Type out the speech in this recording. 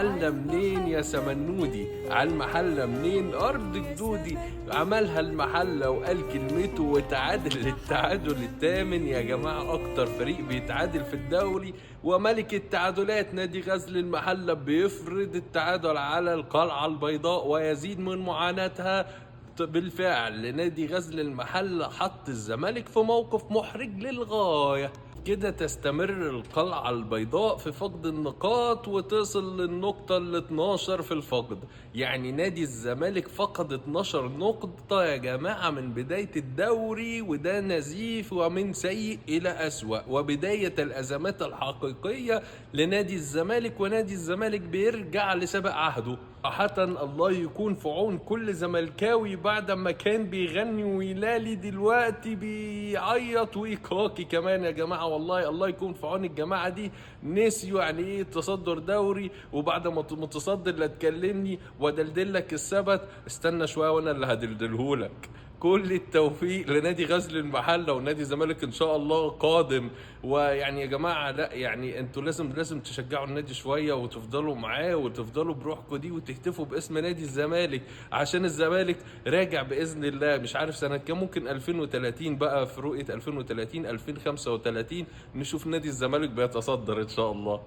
المحلة منين يا سمنودي؟ على المحلة منين؟ أرض جدودي. عملها المحلة وقال كلمته وتعادل التعادل الثامن يا جماعة. أكتر فريق بيتعادل في الدوري وملك التعادلات نادي غزل المحلة بيفرض التعادل على القلعة البيضاء ويزيد من معاناتها. بالفعل نادي غزل المحلة حط الزمالك في موقف محرج للغاية. كده تستمر القلعة البيضاء في فقد النقاط وتصل للنقطة ال 12 في الفقد. يعني نادي الزمالك فقد 12 نقطة يا جماعة من بداية الدوري، وده نزيف ومن سيء إلى أسوأ، وبداية الأزمات الحقيقية لنادي الزمالك. ونادي الزمالك بيرجع لسابق عهده. صراحة الله يكون في عون كل زملكاوي بعد ما كان بيغني ويلالي دلوقتي بيعيط ويكاكي كمان يا جماعة. والله الله يكون في عون الجماعة دي. نسيوا يعني ايه تصدر دوري، وبعد ما متصدر لا تكلمني ودلدلك السبت. استنى شوية وانا اللي هدلدلهولك. كل التوفيق لنادي غزل المحله ونادي الزمالك ان شاء الله قادم. ويعني يا جماعه لا يعني انتوا لازم تشجعوا النادي شويه وتفضلوا معاه وتفضلوا بروحكم دي وتهتفوا باسم نادي الزمالك، عشان الزمالك راجع باذن الله. مش عارف سنه كام، ممكن 2030 بقى، في رؤيه 2030 2035 نشوف نادي الزمالك بيتصدر ان شاء الله.